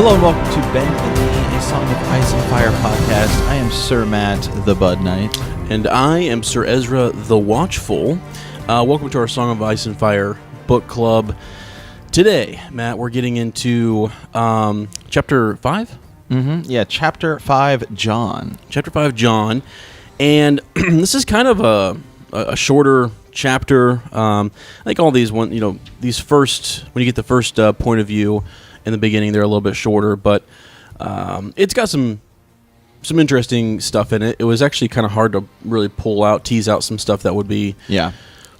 Hello and welcome to Bend the Knee, a Song of Ice and Fire podcast. I am Sir Matt, the Bud Knight. And I am Sir Ezra, the Watchful. Welcome to our Song of Ice and Fire book club. Today, Matt, we're getting into Chapter 5? Yeah, Chapter 5, John. Chapter 5, John. And this is kind of a shorter chapter. I think all these, these first, when you get the first point of view in the beginning, they're a little bit shorter, but it's got some interesting stuff in it. It was actually kind of hard to really tease out some stuff that would be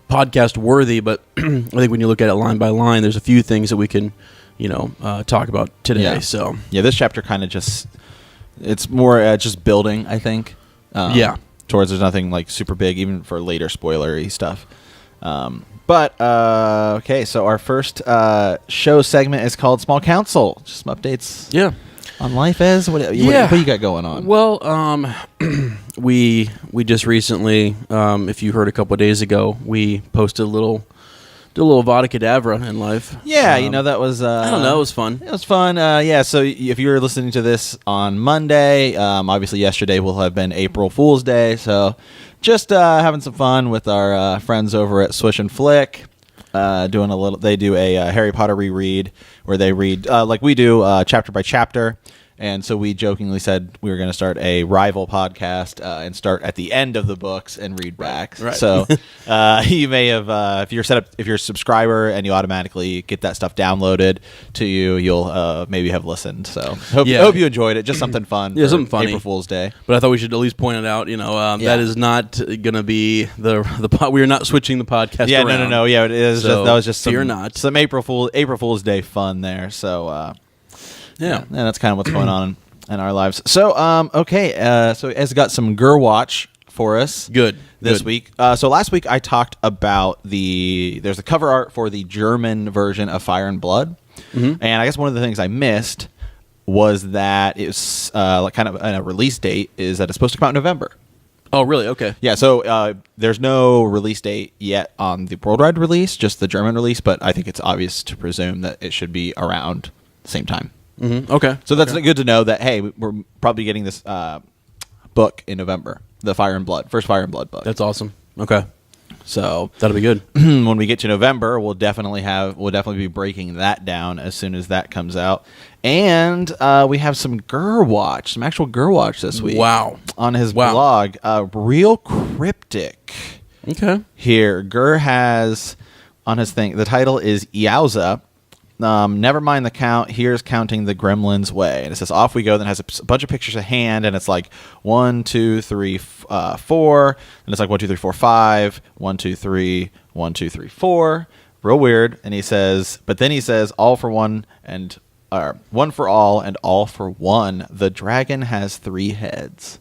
podcast worthy, but I think when you look at it line by line, there's a few things that we can, talk about today. Yeah. So this chapter kind of it's more just building, I think. Towards there's nothing like super big, even for later spoilery stuff. Okay, so our first show segment is called Small Council. Just some updates. Yeah. On life, Ez? What you got going on? Well, we just recently, if you heard a couple of days ago, we posted a little Vada Kedavra in life. Yeah, that was... I don't know, it was fun. It was fun. So if you're listening to this on Monday, obviously yesterday will have been April Fool's Day, so just having some fun with our friends over at Swish and Flick. They do a Harry Potter reread where they read like we do chapter by chapter, and so we jokingly said we were going to start a rival podcast and start at the end of the books and read back. Right. So you may have if you're a subscriber and you automatically get that stuff downloaded to you, you'll maybe have listened. So hope you enjoyed it. Just something fun. Yeah, something funny. April Fool's Day. But I thought we should at least point it out. That is not going to be the we are not switching the podcast. Yeah, around. no. Yeah, it is. So that was just some April Fool's Day fun there. So. Yeah, and that's kind of what's going on in our lives. So, so Ez got some Watch for us. Good. This week. So last week I talked about there's a cover art for the German version of Fire and Blood, and I guess one of the things I missed was that it's kind of a release date is that it's supposed to come out in November. Oh, really? Okay. Yeah, so there's no release date yet on the worldwide release, just the German release, but I think it's obvious to presume that it should be around the same time. Mm-hmm. Okay. So that's good to know that, hey, we're probably getting this book in November, the first Fire and Blood book. That's awesome. Okay. So that'll be good. When we get to November, we'll definitely be breaking that down as soon as that comes out. And we have some actual Watch this week. Wow. On his blog. Real cryptic. Okay. Here, Gur has on his thing, the title is Yowza. Never mind the count. Here's counting the gremlins way, and it says off we go. Then it has a bunch of pictures of hand, and it's like 1, 2, 3, 4, and it's like 1, 2, 3, 4, 5, 1, 2, 3, 1, 2, 3, 4. Real weird. And he says, but then he says all for one and one for all and all for one. The dragon has 3 heads.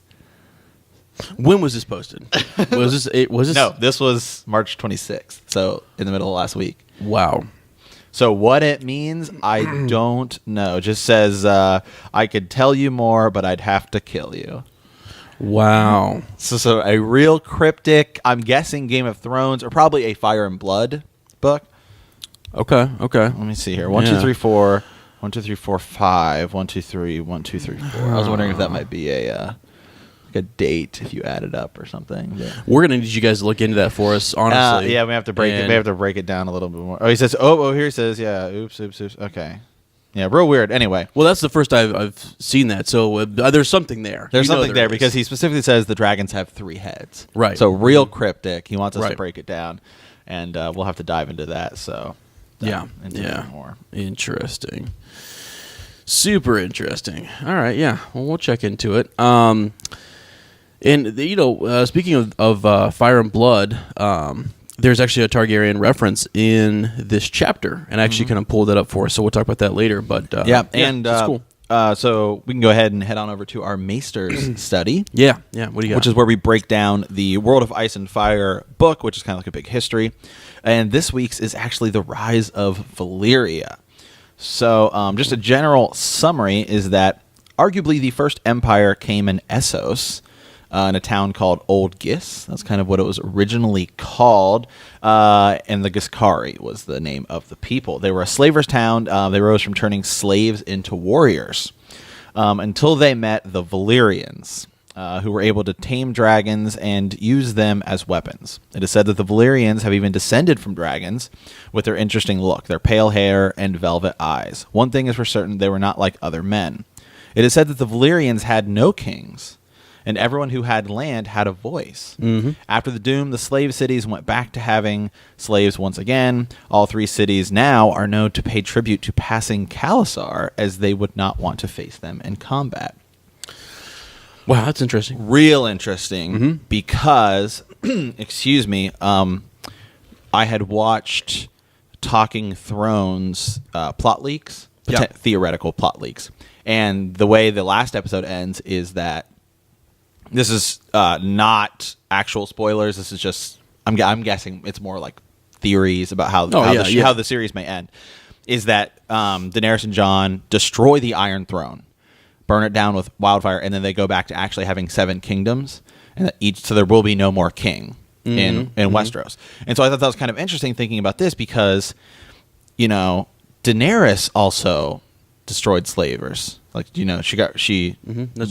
When was this posted? Was this? No, this was March 26th. So in the middle of last week. Wow. So what it means, I don't know. It just says, I could tell you more, but I'd have to kill you. Wow. So a real cryptic, I'm guessing Game of Thrones, or probably a Fire and Blood book. Okay. Let me see here. 1, 2, 3, 4. 1, 2, 3, 4, 5. 1, 2, 3. 1, 2, 3, 4. I was wondering if that might be a date if you add it up or something. Yeah. We're gonna need you guys to look into that for us, honestly. Yeah, we have to break it. We have to break it down a little bit more. Oh, he says. Oh, here he says. Yeah. Oops. Okay. Yeah, real weird. Anyway. Well, that's the first I've seen that. So there's something there. There's something there because he specifically says the dragons have 3 heads. Right. So real cryptic. He wants us to break it down, and we'll have to dive into that. So more. Interesting. Super interesting. All right. Yeah. Well, we'll check into it. And speaking of Fire and Blood, there's actually a Targaryen reference in this chapter, and I actually kind of pulled that up for us. So we'll talk about that later. But that's cool. So we can go ahead and head on over to our Maester's study. Yeah. What do you got? Which is where we break down the World of Ice and Fire book, which is kind of like a big history. And this week's is actually the Rise of Valyria. So just a general summary is that arguably the first empire came in Essos. in a town called Old Gis. That's kind of what it was originally called. And the Giscari was the name of the people. They were a slavers' town. They rose from turning slaves into warriors until they met the Valyrians, who were able to tame dragons and use them as weapons. It is said that the Valyrians have even descended from dragons with their interesting look, their pale hair and velvet eyes. One thing is for certain, they were not like other men. It is said that the Valyrians had no kings, and everyone who had land had a voice. Mm-hmm. After the Doom, the slave cities went back to having slaves once again. All 3 cities now are known to pay tribute to passing Khalasar, as they would not want to face them in combat. Wow, that's interesting. Real interesting, because, excuse me, I had watched Talking Thrones plot leaks, theoretical plot leaks. And the way the last episode ends is that this is not actual spoilers. This is just, I'm guessing it's more like theories about how the series may end. Is that Daenerys and Jon destroy the Iron Throne, burn it down with wildfire, and then they go back to actually having 7 kingdoms, and so there will be no more king in Westeros. And so I thought that was kind of interesting thinking about this because, Daenerys also destroyed slavers. Like, That's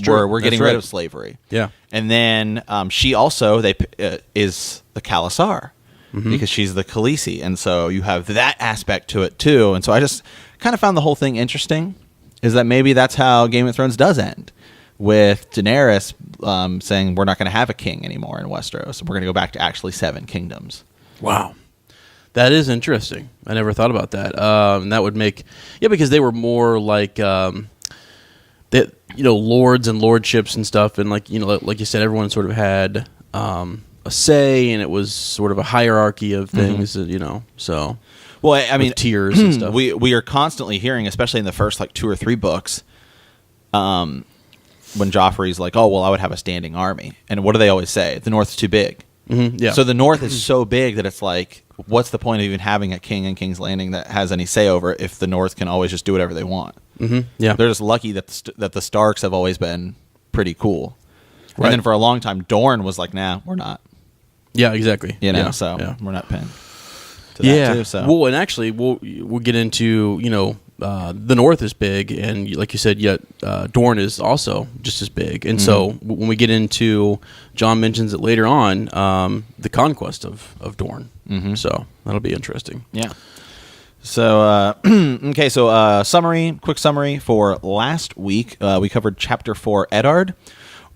true. We're getting rid of slavery. Yeah. And then she also is the Khalasar because she's the Khaleesi. And so you have that aspect to it too. And so I just kind of found the whole thing interesting, is that maybe that's how Game of Thrones does end, with Daenerys saying we're not going to have a king anymore in Westeros. We're going to go back to actually 7 kingdoms. Wow. That is interesting. I never thought about that. And that would make, because they were more like, lords and lordships and stuff. And like you said, everyone sort of had a say, and it was sort of a hierarchy of things, so. Well, I mean, tiers and stuff. We are constantly hearing, especially in the first 2 or 3 books, when Joffrey's like, "Oh, well, I would have a standing army," and what do they always say? The North's too big. Yeah. So the North is so big that it's like, what's the point of even having a king in King's Landing that has any say over it if the North can always just do whatever they want? Yeah. They're just lucky that the Starks have always been pretty cool. Right. And then for a long time, Dorne was like, "Nah, we're not." Yeah, exactly. We're not pinned to that too. So. Well, and actually, we'll get into the North is big, and like you said, Dorne is also just as big. And so when we get into, John mentions it later on, the conquest of Dorne. So that'll be interesting. Yeah. So okay. So quick summary for last week. We covered Chapter 4, Eddard.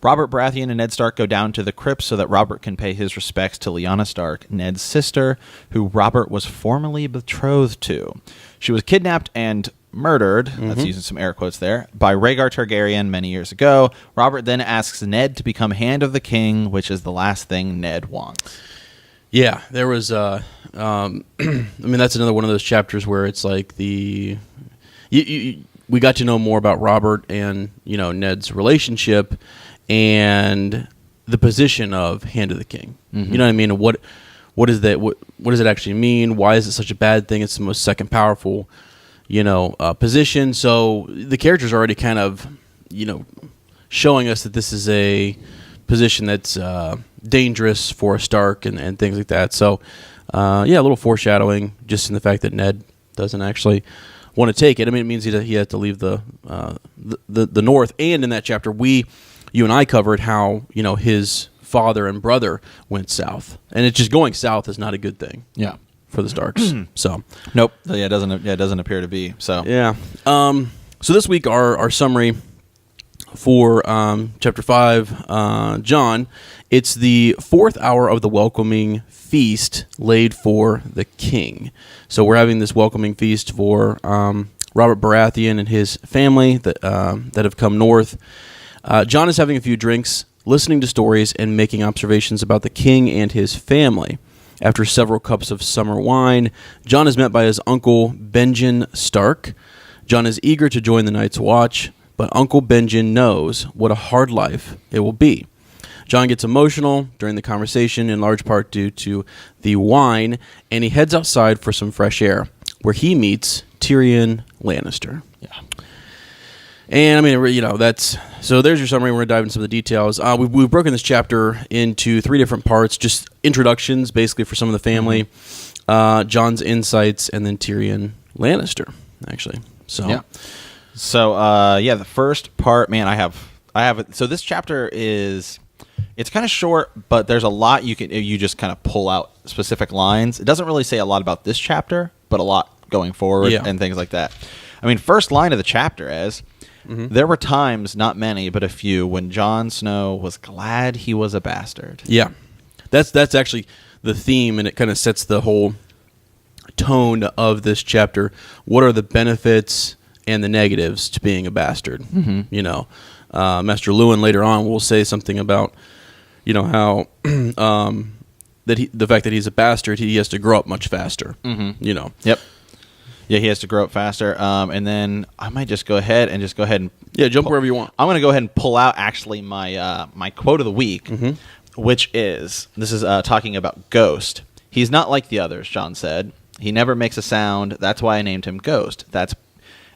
Robert Baratheon and Ned Stark go down to the crypt so that Robert can pay his respects to Lyanna Stark, Ned's sister, who Robert was formerly betrothed to. She was kidnapped and murdered, that's using some air quotes there, by Rhaegar Targaryen many years ago. Robert then asks Ned to become Hand of the King, which is the last thing Ned wants. Yeah, there was, that's another one of those chapters where it's like we got to know more about Robert and, Ned's relationship, and the position of Hand of the King. You know what I mean? What is that? What does it actually mean? Why is it such a bad thing? It's the most second powerful, position. So the characters are already kind of, showing us that this is a position that's dangerous for a Stark and things like that. So, a little foreshadowing just in the fact that Ned doesn't actually want to take it. I mean, it means he had to leave the North. And in that chapter, you and I covered how, his father and brother went south, and it's just going south is not a good thing. Yeah, for the Starks. So nope. Yeah, it doesn't appear to be. So yeah. So this week our summary for chapter 5, John. It's the 4th hour of the welcoming feast laid for the king. So we're having this welcoming feast for Robert Baratheon and his family that have come north. John is having a few drinks, listening to stories, and making observations about the king and his family. After several cups of summer wine, John is met by his uncle, Benjen Stark. John is eager to join the Night's Watch, but Uncle Benjen knows what a hard life it will be. John gets emotional during the conversation, in large part due to the wine, and he heads outside for some fresh air, where he meets Tyrion Lannister. Yeah. And I mean, you know, that's so. There's your summary. We're gonna dive into some of the details. We've broken this chapter into 3 different parts, just introductions, basically for some of the family, Jon's insights, and then Tyrion Lannister, actually. So, yeah. So, the first part, man, I have. So this chapter it's kind of short, but there's a lot you just kind of pull out specific lines. It doesn't really say a lot about this chapter, but a lot going forward and things like that. I mean, first line of the chapter is. There were times, not many, but a few, when Jon Snow was glad he was a bastard. Yeah, that's actually the theme, and it kind of sets the whole tone of this chapter. What are the benefits and the negatives to being a bastard? You know, Master Lewin later on will say something about, you know, how the fact that he's a bastard, he has to grow up much faster. You know. Yep. Yeah, he has to grow up faster. And then I might just go ahead and jump wherever you want. I'm going to go ahead and pull out actually my my quote of the week, which is talking about Ghost. He's not like the others, Jon said. He never makes a sound. That's why I named him Ghost. That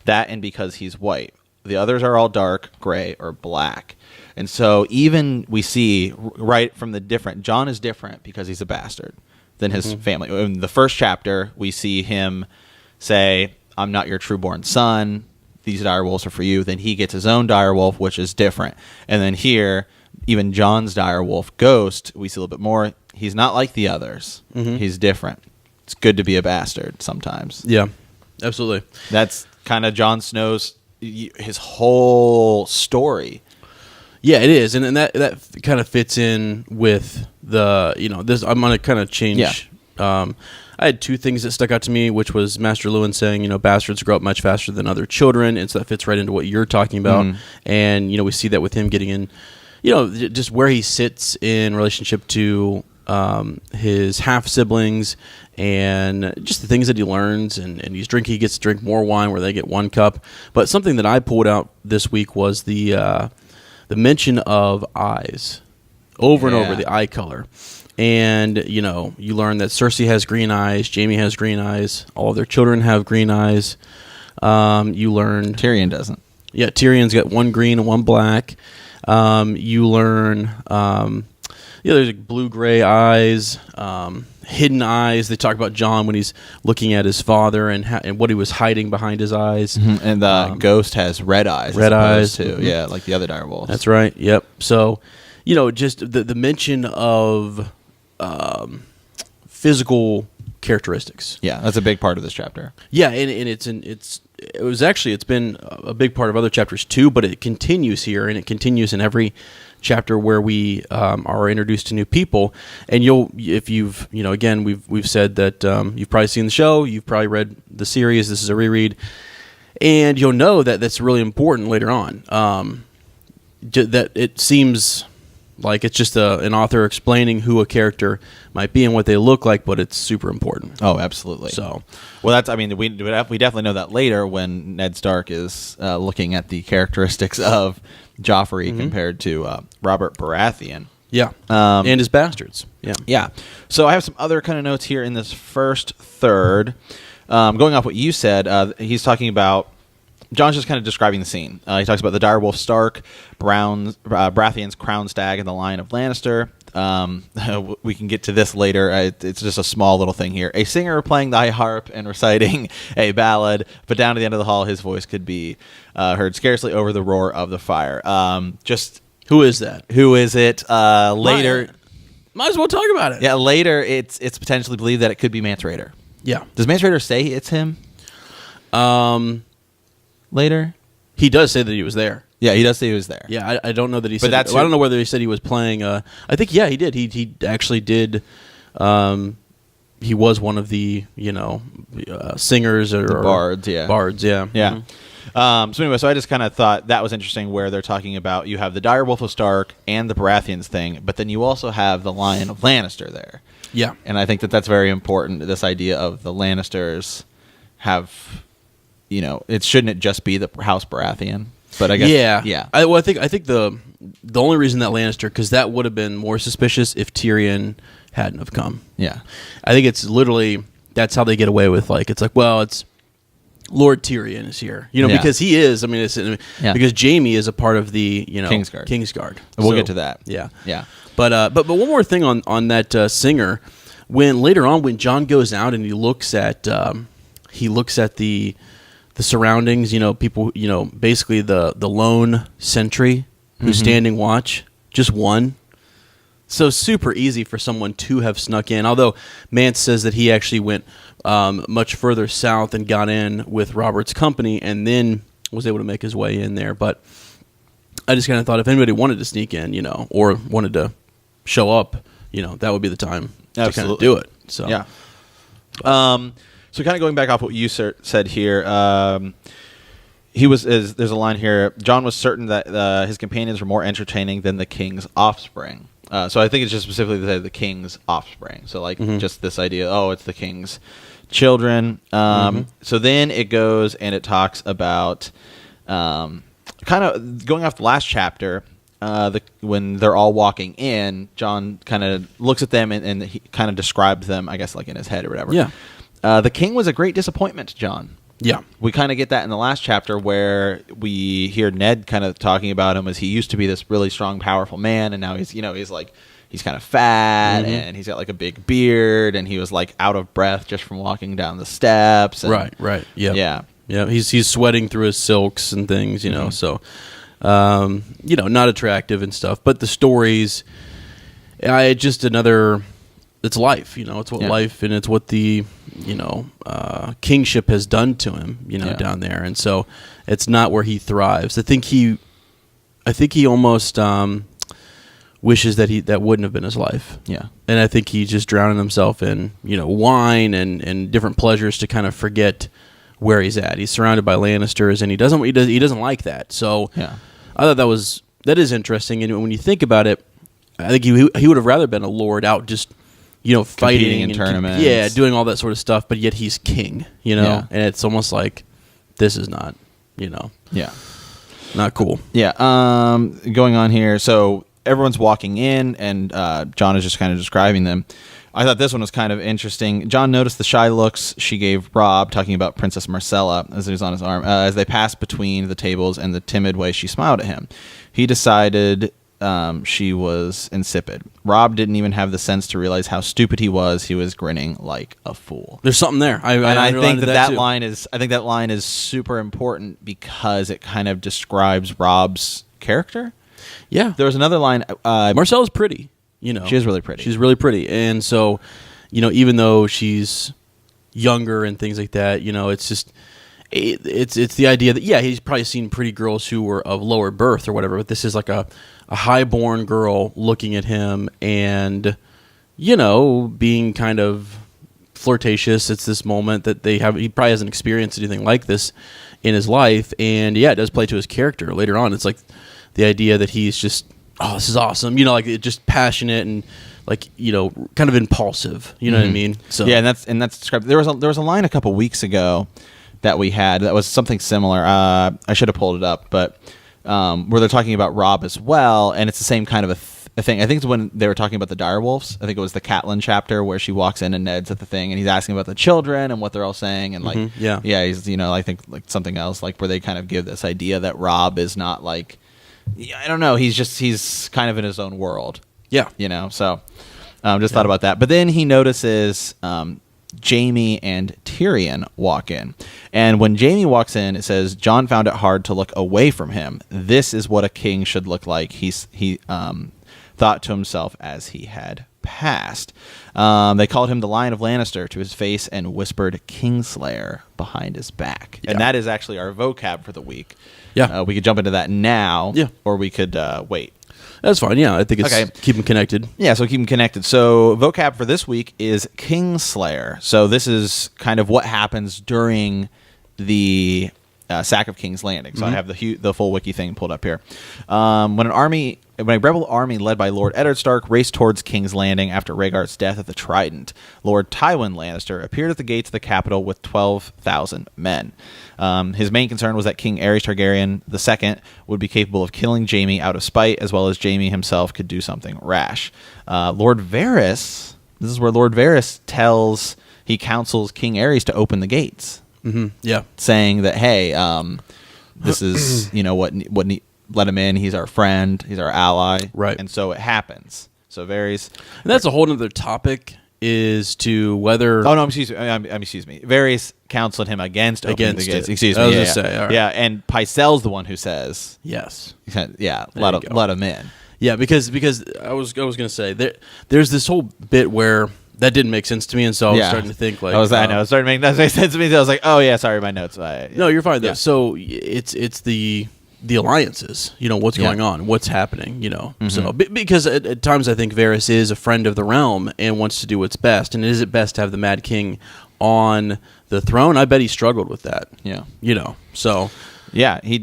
and because he's white. The others are all dark, gray, or black. And so even we see right from the different, Jon is different because he's a bastard than his family. In the first chapter, we see him say, I'm not your true-born son. These direwolves are for you. Then he gets his own direwolf, which is different. And then here, even Jon's direwolf, Ghost, we see a little bit more. He's not like the others. He's different. It's good to be a bastard sometimes. Yeah, absolutely. That's kind of Jon Snow's, his whole story. Yeah, it is. And that kind of fits in with the, you know, this. I'm going to kind of change. Yeah. I had 2 things that stuck out to me, which was Master Lewin saying, you know, bastards grow up much faster than other children, and so that fits right into what you're talking about. And, you know, we see that with him getting in, you know, just where he sits in relationship to his half-siblings and just the things that he learns, and he gets to drink more wine where they get 1 cup. But something that I pulled out this week was the mention of eyes over and over, the eye color. And, you know, you learn that Cersei has green eyes, Jaime has green eyes, all of their children have green eyes. You learn... Tyrion doesn't. Yeah, Tyrion's got 1 green and 1 black. You learn... there's like blue-gray eyes, hidden eyes. They talk about Jon when he's looking at his father and what he was hiding behind his eyes. And the Ghost has red eyes. Red eyes. Too. Yeah, like the other direwolves. That's right, yep. So, you know, just the mention of... physical characteristics. Yeah, that's a big part of this chapter. Yeah, and it's been a big part of other chapters too, but it continues here, and it continues in every chapter where we are introduced to new people. And if you've, you know, again, we've said that you've probably seen the show, you've probably read the series. This is a reread, and you'll know that that's really important later on. That it seems like it's just an author explaining who a character might be and what they look like, but it's super important. Oh, absolutely. So, well, we definitely know that later when Ned Stark is looking at the characteristics of Joffrey compared to Robert Baratheon. Yeah, and his bastards. Yeah. So I have some other kind of notes here in this first third. Going off what you said, he's talking about. Jon's just kind of describing the scene. He talks about the direwolf Stark, Baratheon's crown stag, and the Lion of Lannister. We can get to this later. It's just a small little thing here. A singer playing the high harp and reciting a ballad, but down to the end of the hall, his voice could be heard scarcely over the roar of the fire. Just who is that? Who is it? Later, might as well talk about it. Yeah, later it's potentially believed that it could be Mance Rayder. Yeah. Does Mance Rayder say it's him? Later, he does say that he was there. Yeah, he does say he was there. Yeah, I don't know that he said. I don't know whether he said he was playing. I think he did. He actually did. He was one of the singers or bards. Yeah, bards. Yeah, yeah. So anyway, I just kind of thought that was interesting where they're talking about you have the direwolf of Stark and the Baratheons thing, but then you also have the Lion of Lannister there. Yeah, and I think that's very important. This idea of the Lannisters have. It shouldn't just be the House Baratheon, but I guess yeah. I think the only reason that Lannister, because that would have been more suspicious if Tyrion hadn't have come. Yeah, I think it's literally that's how they get away with it's Lord Tyrion is here, Yeah. because he is. I mean, Yeah. because Jaime is a part of the Kingsguard. Kingsguard. We'll get to that. Yeah, Yeah. But one more thing on that singer. When later on, when Jon goes out and he looks at the surroundings, people, basically the lone sentry who's standing watch, just one. So super easy for someone to have snuck in. Although Mance says that he actually went much further south and got in with Robert's company and then was able to make his way in there. But I just kind of thought if anybody wanted to sneak in, or wanted to show up, that would be the time to kind of do it. So yeah. So kind of going back off what you said here, there's a line here. Jon was certain that his companions were more entertaining than the king's offspring. So I think it's just specifically the king's offspring. So like just this idea, it's the king's children. So then it goes and it talks about kind of going off the last chapter. When they're all walking in, Jon kind of looks at them and he kind of describes them, I guess, like in his head or whatever. Yeah. The king was a great disappointment to Jon. Yeah. We kind of get that in the last chapter where we hear Ned kind of talking about him as he used to be this really strong, powerful man, and now he's kind of fat and he's got like a big beard and he was like out of breath just from walking down the steps. And, Right. Yeah. Yeah. He's sweating through his silks and things, so not attractive and stuff. But the stories, it's life, it's what life and it's what the kingship has done to him, down there, and so it's not where he thrives. I think he almost wishes that wouldn't have been his life. Yeah, and I think he's just drowning himself in wine and different pleasures to kind of forget where he's at. He's surrounded by Lannisters, and he doesn't like that. So yeah, I thought that is interesting. And when you think about it, I think he would have rather been a lord out just fighting in tournaments, doing all that sort of stuff. But yet he's king, and it's almost like this is not, not cool. Yeah. Going on here, so everyone's walking in, and Jon is just kind of describing them. I thought this one was kind of interesting. Jon noticed the shy looks she gave Robb, talking about Princess Marcella as he was on his arm, as they passed between the tables and the timid way she smiled at him. He decided she was insipid. Robb didn't even have the sense to realize how stupid he was. He was grinning like a fool. There's something there. I think that line is super important because it kind of describes Robb's character. Yeah. There was another line. Marcella's pretty. She is really pretty. She's really pretty, and so, even though she's younger and things like that, it's just it's the idea that he's probably seen pretty girls who were of lower birth or whatever, but this is like a high-born girl looking at him and being kind of flirtatious. It's this moment that he probably hasn't experienced anything like this in his life, and it does play to his character later on. It's like the idea that he's just, this is awesome, like just passionate and like kind of impulsive, what I mean? So and that's described. There was a line a couple weeks ago that we had that was something similar. I should have pulled it up, but where they're talking about Robb as well, and it's the same kind of a thing. I think it's when they were talking about the direwolves. I think it was the Catelyn chapter where she walks in and Ned's at the thing and he's asking about the children and what they're all saying and like he's I think like something else like where they kind of give this idea that Robb is not like, I don't know, he's kind of in his own world. Yeah. So just thought about that. But then he notices Jaime and Tyrion walk in. And when Jaime walks in, it says, Jon found it hard to look away from him. This is what a king should look like. He thought to himself as he had passed. They called him the Lion of Lannister to his face and whispered Kingslayer behind his back. Yeah. And that is actually our vocab for the week. Yeah. We could jump into that now, or we could wait. That's fine. Yeah, I think it's okay. Keep them connected. Yeah, so keep them connected. So vocab for this week is Kingslayer. So this is kind of what happens during the sack of King's Landing. So I have the full wiki thing pulled up here. When a rebel army led by Lord Eddard Stark raced towards King's Landing after Rhaegar's death at the Trident, Lord Tywin Lannister appeared at the gates of the capital with 12,000 men. His main concern was that King Aerys Targaryen II would be capable of killing Jaime out of spite, as well as Jaime himself could do something rash. Lord Varys, this is where Lord Varys counsels King Aerys to open the gates. Yeah. saying that, hey, this is, let him in. He's our friend. He's our ally. Right. And so it happens. So Varys. And that's a whole other topic, is to whether... Oh, no, excuse me. Varys counseled him against opening the gates. it. Excuse me. I was yeah, gonna say, all right. Yeah, and Pycelle's the one who says, Yes. let him in. Yeah, because I was going to say, there's this whole bit where that didn't make sense to me, and so I was starting to think, like... I know, it started making that make sense to me. So I was like, oh, yeah, sorry, my notes. No, you're fine, though. Yeah. So it's the alliances, what's going on, what's happening, So because at times I think Varys is a friend of the realm and wants to do what's best, and is it best to have the Mad King on the throne? I bet he struggled with that. Yeah. So... Yeah, he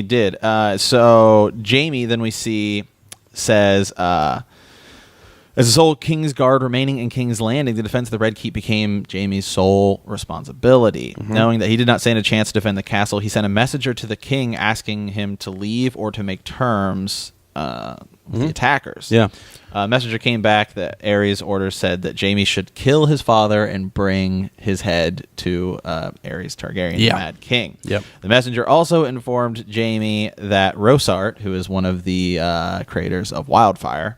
did. So Jaime, then we see, says, as the sole King's Guard remaining in King's Landing, the defense of the Red Keep became Jaime's sole responsibility. Knowing that he did not stand a chance to defend the castle, he sent a messenger to the king asking him to leave or to make terms with the attackers. Yeah. Messenger came back that Aerys' orders said that Jaime should kill his father and bring his head to Aerys Targaryen, the Mad King. Yep. The messenger also informed Jaime that Rosart, who is one of the creators of Wildfire,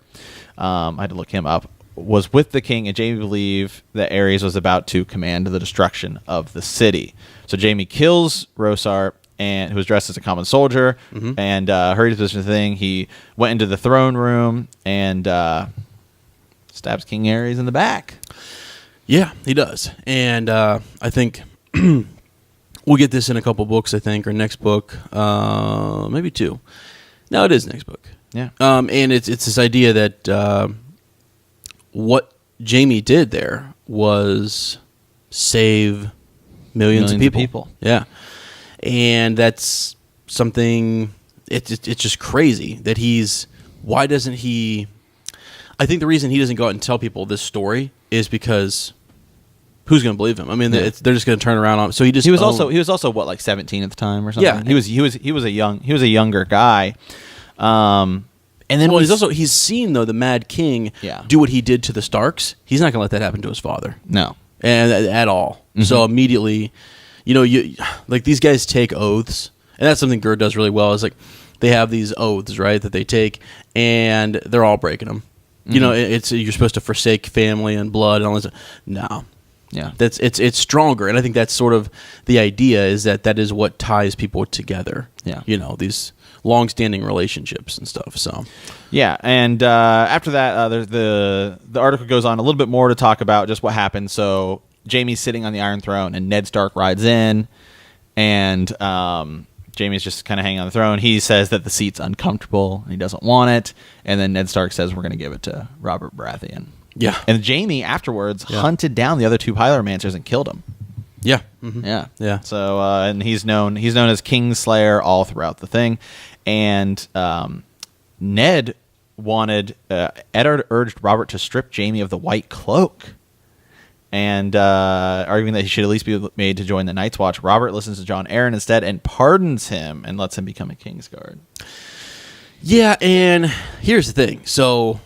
I had to look him up, was with the king, and Jaime believed that Aerys was about to command the destruction of the city. So Jaime kills Rosart, and who was dressed as a common soldier, and hurried to this thing. He went into the throne room and stabs King Aerys in the back. Yeah, he does. And I think we'll get this in a couple books, I think, or next book, maybe 2. No, it is next book. Yeah. And it's this idea that what Jaime did there was save millions of people. Yeah. And that's something, it's just crazy that why doesn't he, I think the reason he doesn't go out and tell people this story is because who's going to believe him? I mean, they're just going to turn around on him. So he was also what, like 17 at the time or something? Yeah. He was a younger guy. And then he's seen, though, the Mad King do what he did to the Starks. He's not going to let that happen to his father. No. And at all. So immediately, you like these guys take oaths, and that's something Gerd does really well. Is like they have these oaths, right, that they take, and they're all breaking them. It's you're supposed to forsake family and blood and all this. No, yeah, it's stronger, and I think that's sort of the idea, is that is what ties people together. Yeah, these long-standing relationships and stuff. So yeah, and after that, there's the article goes on a little bit more to talk about just what happened. So Jaime's sitting on the Iron Throne, and Ned Stark rides in, and Jaime's just kind of hanging on the throne. He says that the seat's uncomfortable, and he doesn't want it, and then Ned Stark says, we're going to give it to Robert Baratheon. Yeah. And Jaime, afterwards, hunted down the other 2 Pyromancers and killed them. Yeah. Yeah. So, and he's known as Kingslayer all throughout the thing, and Ned urged Robert to strip Jaime of the White Cloak, and arguing that he should at least be made to join the Night's Watch. Robert listens to Jon Arryn instead and pardons him and lets him become a Kingsguard. Yeah, and here's the thing. So,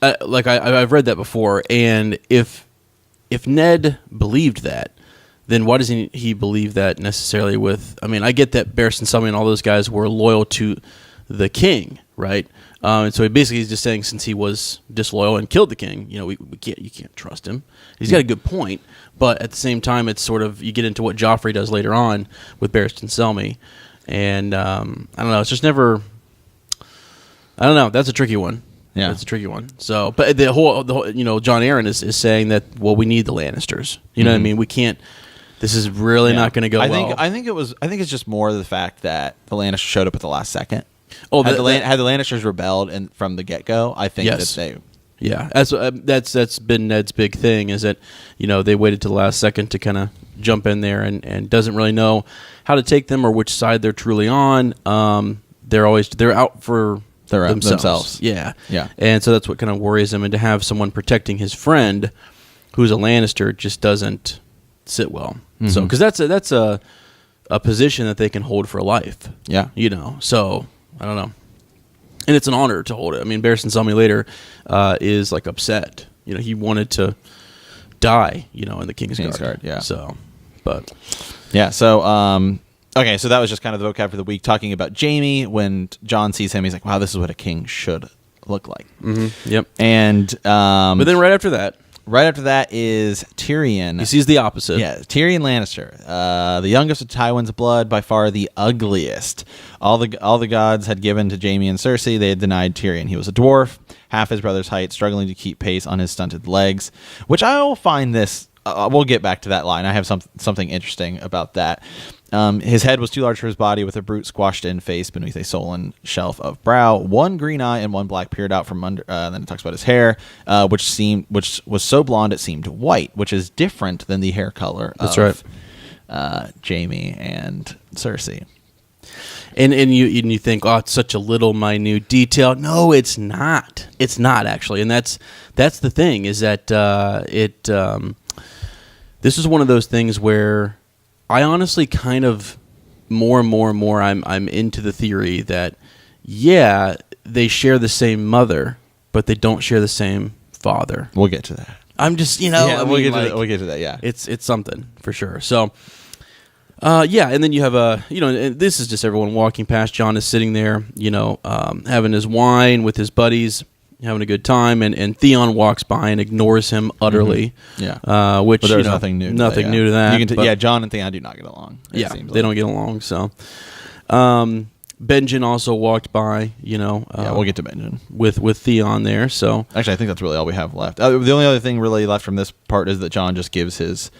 I've read that before, and if Ned believed that, then why doesn't he believe that necessarily with... I mean, I get that Barristan Selmy and all those guys were loyal to the king, right? And so he basically is just saying, since he was disloyal and killed the king, you can't trust him. He's got a good point, but at the same time, it's sort of, you get into what Joffrey does later on with Barristan Selmy, and I don't know, it's just never... I don't know, that's a tricky one. Yeah, that's a tricky one. So, but the whole Jon Arryn is saying that, well, we need the Lannisters. You know what I mean? We can't. This is really not going to go well. I think it's just more the fact that the Lannisters showed up at the last second. Oh, had the Lannisters rebelled from the get go, I think that they. Yeah, that's been Ned's big thing, is that they waited to the last second to kind of jump in there, and doesn't really know how to take them or which side they're truly on. They're out for themselves. Yeah. And so that's what kind of worries him, and to have someone protecting his friend who's a Lannister just doesn't sit well. So because that's a position that they can hold for life. Yeah. So I don't know. And it's an honor to hold it. I mean, Barristan Selmy later is upset. He wanted to die, in the Kingsguard. Yeah. So, But yeah, so okay, so that was just kind of the vocab for the week, talking about Jaime. When Jon sees him, he's like, wow, this is what a king should look like. Yep. And but then right after that is Tyrion. he sees the opposite. Yeah, Tyrion Lannister, the youngest of Tywin's blood, by far the ugliest. All the gods had given to Jaime and Cersei. They had denied Tyrion. He was a dwarf, half his brother's height, struggling to keep pace on his stunted legs. Which I will find this. We'll get back to that line. I have something interesting about that. His head was too large for his body, with a brute squashed-in face beneath a sullen shelf of brow. One green eye and one black peered out from under. Then it talks about his hair, which was so blonde it seemed white, which is different than the hair color of Jaime and Cersei. And you think, oh, it's such a little minute detail. No, it's not. It's not actually, and that's the thing, is that this is one of those things where I honestly kind of more and more I'm into the theory that they share the same mother, but they don't share the same father. We'll get to that. I'm just we'll get to that. Yeah, it's something for sure. So. And then you have and this is just everyone walking past. Jon is sitting there, having his wine with his buddies, having a good time, and Theon walks by and ignores him utterly. Yeah. Which but there's nothing new. Nothing new to that. You can Jon and Theon do not get along. They don't get along. So, Benjen also walked by. We'll get to Benjen with Theon there. So actually, I think that's really all we have left. The only other thing really left from this part is that Jon just gives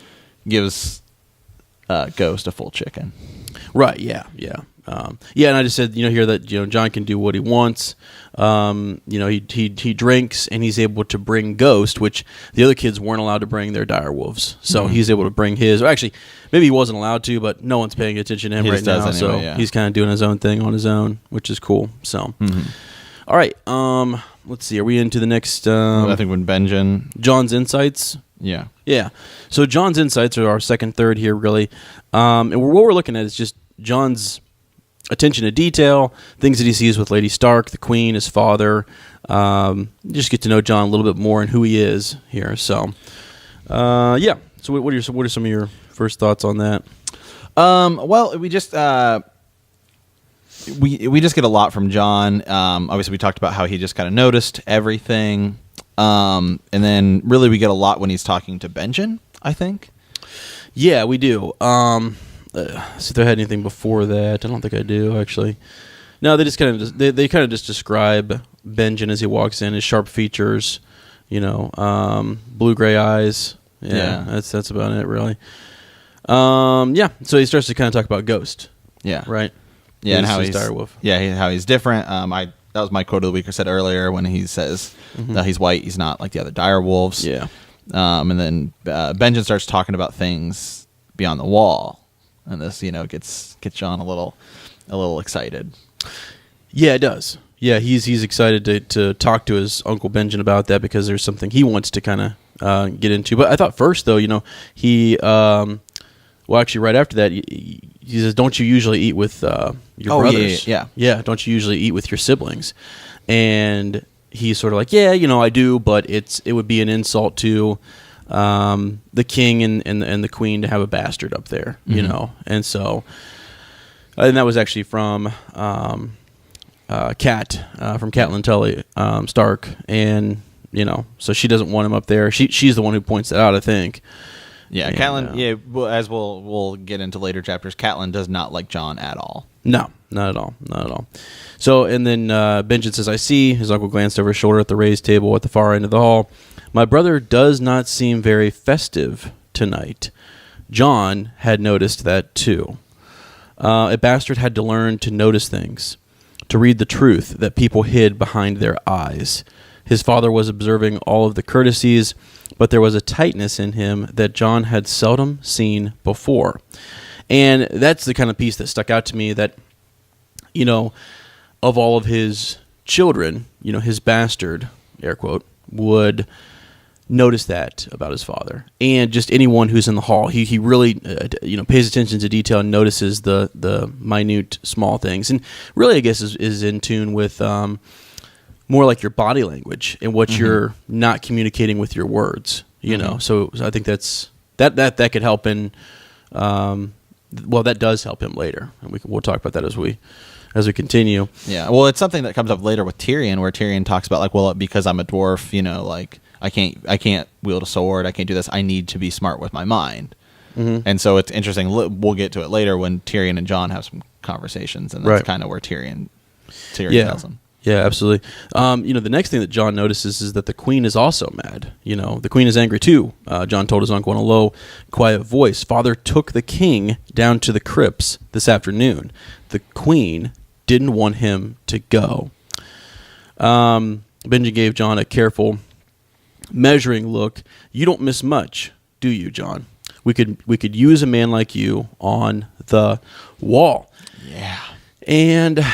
Ghost a full chicken. Right. Yeah. And I just said, here that Jon can do what he wants. He drinks, and he's able to bring Ghost, which the other kids weren't allowed to bring their direwolves. So he's able to bring his. Or actually, maybe he wasn't allowed to, but no one's paying attention to him right now. So he's kind of doing his own thing on his own, which is cool. So, all right. Let's see. Are we into the next? I think when Benjen. Jon's insights. Yeah. So Jon's insights are our second third here, really. And what we're looking at is just Jon's attention to detail, things that he sees with Lady Stark, the Queen, his father. Just get to know Jon a little bit more and who he is here. So, So what are some of your first thoughts on that? Well, we just we just get a lot from Jon. Obviously, we talked about how he just kind of noticed everything. And then really we get a lot when he's talking to Benjen, I think. Yeah, we do. See if I had anything before that. I don't think I do, actually. No, they just kind of they kind of just describe Benjen as he walks in, his sharp features, blue-gray eyes. Yeah, that's about it, really. So he starts to kind of talk about Ghost. Yeah. Right? Yeah, and how he's direwolf. Yeah, how he's different. That was my quote of the week I said earlier when he says that he's white, he's not like the other direwolves. Yeah. And then Benjen starts talking about things beyond the wall, and this gets Jon a little excited. Yeah, it does. Yeah, he's excited to talk to his Uncle Benjen about that because there's something he wants to kind of get into. But I thought first though, he actually right after that he says, "Don't you usually eat with your brothers?" Yeah. Don't you usually eat with your siblings? And he's sort of like, "Yeah, I do, but it would be an insult to the king and the queen to have a bastard up there, And so, and that was actually from Cat from Catelyn Tully Stark, and so she doesn't want him up there. She's the one who points that out, I think. Yeah, Catelyn. Yeah, well, as we'll get into later chapters, Catelyn does not like Jon at all. No, not at all. So, and then Benjen says, "I see." His uncle glanced over his shoulder at the raised table at the far end of the hall. "My brother does not seem very festive tonight." Jon had noticed that too. A bastard had to learn to notice things, to read the truth that people hid behind their eyes. His father was observing all of the courtesies, but there was a tightness in him that Jon had seldom seen before. And that's the kind of piece that stuck out to me, that, of all of his children, his bastard, air quote, would notice that about his father. And just anyone who's in the hall, he really, pays attention to detail and notices the minute, small things. And really, I guess, is in tune with more like your body language and what you're not communicating with your words, So I think that could help in well, that does help him later, and we'll talk about that as we continue. Yeah, well, it's something that comes up later with Tyrion, where Tyrion talks about like, well, because I'm a dwarf, like I can't wield a sword, I can't do this. I need to be smart with my mind. Mm-hmm. And so it's interesting. We'll get to it later when Tyrion and Jon have some conversations, and that's kind of where Tyrion tells him. Yeah, absolutely. The next thing that Jon notices is that the queen is also mad. The queen is angry too. Jon told his uncle in a low, quiet voice, "Father took the king down to the crypts this afternoon. The queen didn't want him to go." Benjen gave Jon a careful, measuring look. "You don't miss much, do you, Jon? We could use a man like you on the wall." Yeah. And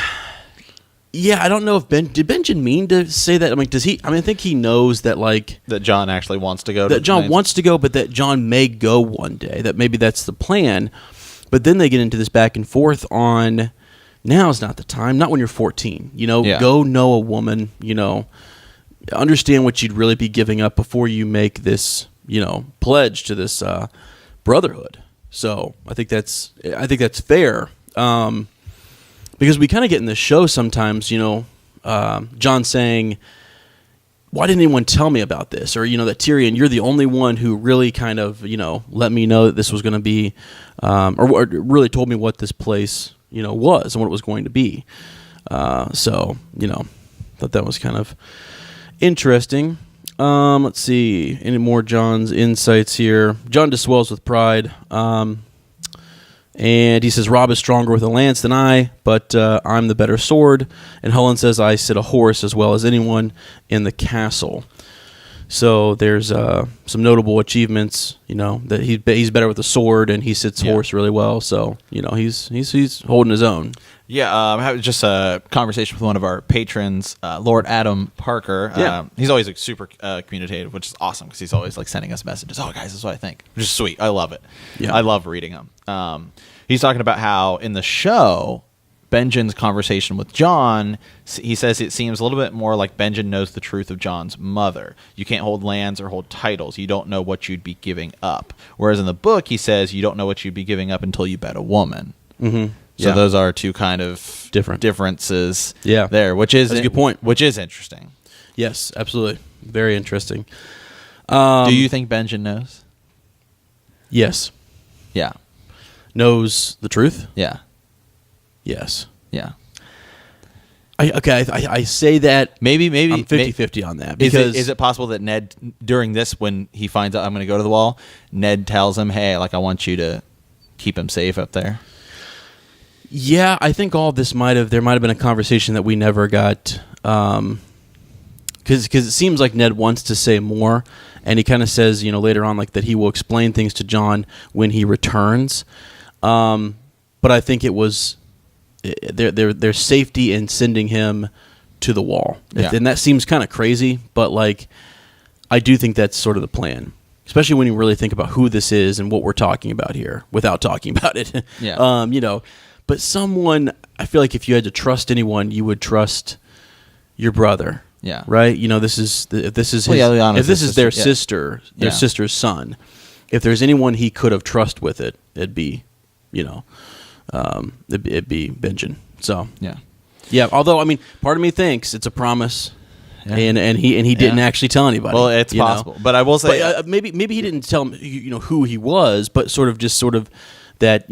yeah, I don't know if did Benjen mean to say that? I mean, does he? I mean, I think he knows that that Jon actually wants to go. That Jon wants to go, but that Jon may go one day. That maybe that's the plan. But then they get into this back and forth on now's not the time. Not when you're 14. Go know a woman. Understand what you'd really be giving up before you make this. Pledge to this brotherhood. So I think that's fair. Because we kind of get in the show sometimes, Jon saying, "Why didn't anyone tell me about this?" Or, that Tyrion, you're the only one who really kind of, let me know that this was going to be, or really told me what this place, was and what it was going to be. So, thought that was kind of interesting. Let's see. Any more Jon's insights here? Jon just swells with pride. And he says, "Robb is stronger with a lance than I, but I'm the better sword." And Hullen says, "I sit a horse as well as anyone in the castle." So there's some notable achievements, that he's better with the sword and he sits horse really well. So, he's holding his own. Yeah, I had just a conversation with one of our patrons, Lord Adam Parker. Yeah. He's always super communicative, which is awesome because he's always sending us messages. "Oh, guys, this is what I think," which is sweet. I love it. Yeah. I love reading them. He's talking about how in the show, Benjen's conversation with Jon, he says it seems a little bit more like Benjen knows the truth of Jon's mother. You can't hold lands or hold titles. You don't know what you'd be giving up. Whereas in the book, he says you don't know what you'd be giving up until you bet a woman. Mm-hmm. So those are two kind of differences there, which is that's a good point. Which is interesting. Yes, absolutely. Very interesting. Do you think Benjen knows? Yes. Yeah. Knows the truth? Yeah. Yes. Yeah. I say that maybe I'm 50-50 on that. Because is it possible that Ned, during this, when he finds out I'm going to go to the wall, Ned tells him, "Hey, I want you to keep him safe up there"? Yeah, I think all of this there might have been a conversation that we never got, because it seems like Ned wants to say more, and he kind of says, later on, that he will explain things to Jon when he returns. But I think it was their safety in sending him to the wall, and that seems kind of crazy, but I do think that's sort of the plan. Especially when you really think about who this is and what we're talking about here, without talking about it. Yeah. But someone, I feel like if you had to trust anyone, you would trust your brother. Yeah. Right. This is their sister, their sister's son. If there's anyone he could have trust with it, it'd be, it'd be Benjen. So yeah. Although part of me thinks it's a promise. Yeah. And he didn't actually tell anybody. Well, it's possible, but I will say maybe he didn't tell him who he was, but sort of that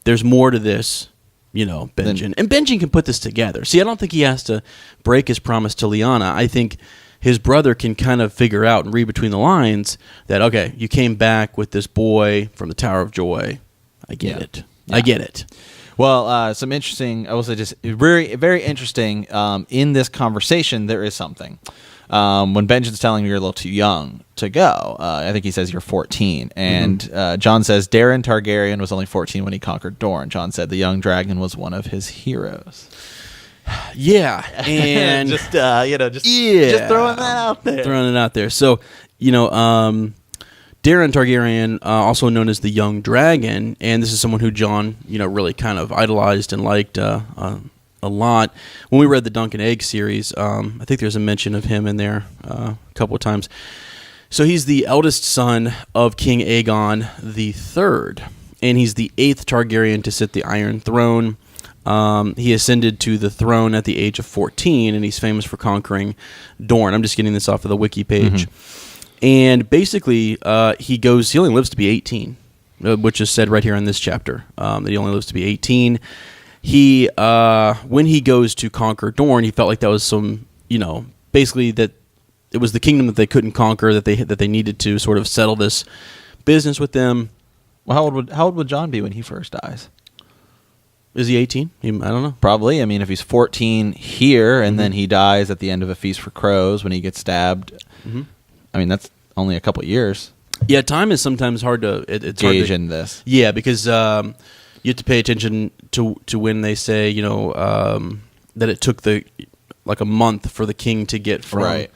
there's more to this. Benjen. And Benjen can put this together. See, I don't think he has to break his promise to Lyanna. I think his brother can kind of figure out and read between the lines that, okay, you came back with this boy from the Tower of Joy. I get it. Yeah. I get it. Well, some interesting, I will say just very, very interesting, in this conversation, there is something. When Benjen's telling you you're a little too young to go, I think he says you're 14. And Jon says, "Daeron Targaryen was only 14 when he conquered Dorne." Jon said the young dragon was one of his heroes. Yeah. And just throwing that out there. Throwing it out there. So, Daeron Targaryen, also known as the Young Dragon, and this is someone who Jon, really kind of idolized and liked a lot. When we read the Dunk and Egg series, I think there's a mention of him in there a couple of times. So he's the eldest son of King Aegon III. and he's the 8th Targaryen to sit the Iron Throne. He ascended to the throne at the age of 14, and he's famous for conquering Dorne. I'm just getting this off of the wiki page. And basically, he only lives to be 18, which is said right here in this chapter, that he only lives to be 18. He, when he goes to conquer Dorne, he felt like that was basically that it was the kingdom that they couldn't conquer, that they needed to sort of settle this business with them. Well, how old would Jon be when he first dies? Is he 18? I don't know. Probably. I mean, if he's 14 here and then he dies at the end of A Feast for Crows when he gets stabbed, I mean, that's only a couple years. Yeah, time is sometimes hard to it's gauge hard in this. Yeah, because you have to pay attention to when they say that it took a month for the king to get from right.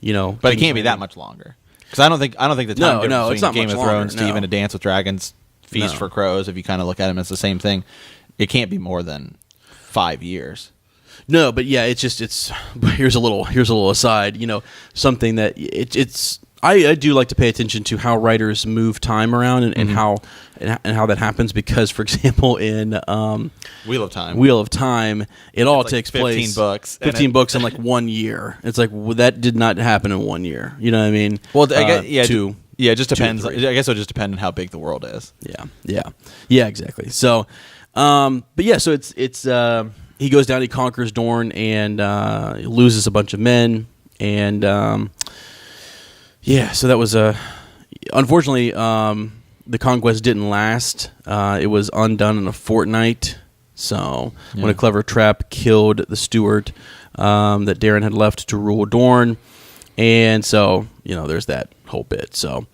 But it can't be that much longer. Because I don't think the time difference between Game of Thrones to even A Dance with Dragons, Feast for Crows, if you kind of look at them, it's the same thing. It can't be more than 5 years. No, but yeah, it's here's a little aside, something that it's I do like to pay attention to how writers move time around and how that happens, because, for example, in Wheel of Time, it all takes 15 place 15 books in like 1 year. It's like, well, that did not happen in 1 year. You know what I mean? Well, I guess, it just 2, depends. 3. I guess it'll just depend on how big the world is. Yeah, exactly. So, but yeah, so it's he goes down, he conquers Dorne, and loses a bunch of men, and so that was unfortunately the conquest didn't last. It was undone in a fortnight. So when a clever trap killed the steward that Daeron had left to rule Dorne, and so there's that whole bit. So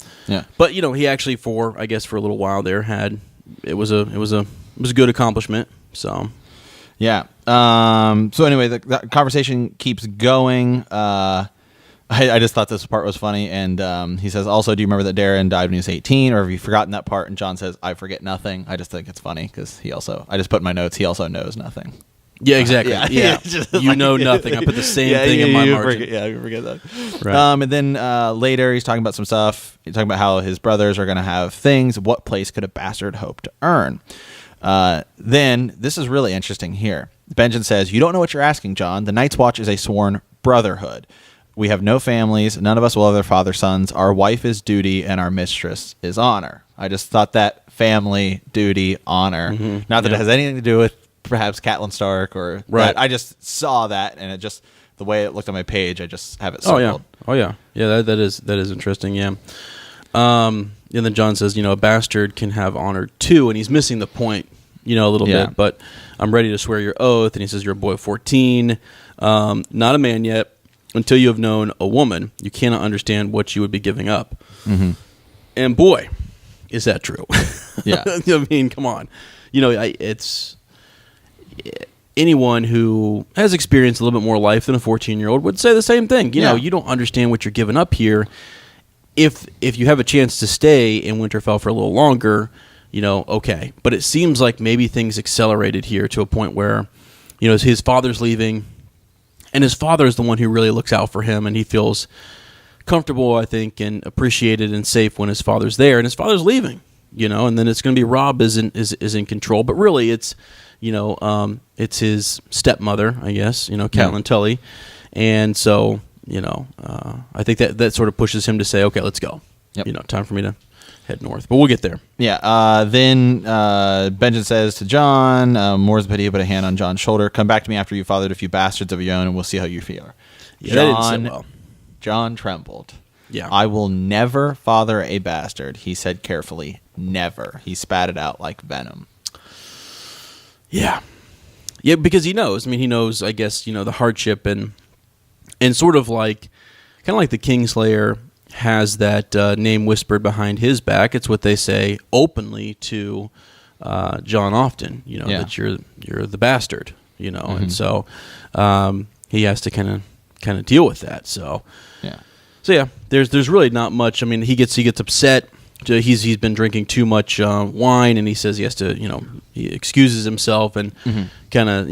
but he actually for a little while there it was a good accomplishment. So so anyway, the conversation keeps going. I just thought this part was funny, and he says, also, do you remember that Daeron died when he was 18, or have you forgotten that part? And Jon says, I forget nothing. I just think it's funny, because I just put in my notes, he also knows nothing. Yeah, exactly. You know nothing. I put the same thing in my margin. You forget that. Right. And then later, he's talking about some stuff. He's talking about how his brothers are going to have things. What place could a bastard hope to earn? Then, this is really interesting here. Benjen says, you don't know what you're asking, Jon. The Night's Watch is a sworn brotherhood. We have no families. None of us will have their father's sons. Our wife is duty, and our mistress is honor. I just thought that family, duty, honor, not that it has anything to do with perhaps Catelyn Stark or that. I just saw that, and it just, the way it looked on my page, I just have it circled. Oh yeah. That is interesting. Yeah. And then Jon says, a bastard can have honor too, and he's missing the point, a little bit. But I'm ready to swear your oath, and he says, you're a boy of 14, not a man yet. Until you have known a woman, you cannot understand what you would be giving up. And boy, is that true. Yeah. I mean, come on. It's anyone who has experienced a little bit more life than a 14-year-old would say the same thing. You know, you don't understand what you're giving up here. If you have a chance to stay in Winterfell for a little longer, okay. But it seems like maybe things accelerated here to a point where, his father's leaving. And his father is the one who really looks out for him, and he feels comfortable, I think, and appreciated and safe when his father's there. And his father's leaving, and then it's going to be Robb is in control. But really, it's it's his stepmother, I guess, Catelyn Tully, and so I think that sort of pushes him to say, okay, let's go. Yep. Time for me to head north, but we'll get there. Then Benjen says to Jon, more's the pity, you put a hand on Jon's shoulder. Come back to me after you fathered a few bastards of your own, and we'll see how you feel. Jon trembled. I will never father a bastard, he said carefully. Never. He spat it out like venom. Yeah, because he knows. I mean, he knows, I guess, the hardship and sort of like, kind of like the Kingslayer has that name whispered behind his back. It's what they say openly to Jon often, that you're the bastard, and so he has to kind of deal with that. So there's really not much. I mean, he gets upset. He's been drinking too much wine, and he says he has to, he excuses himself and kind of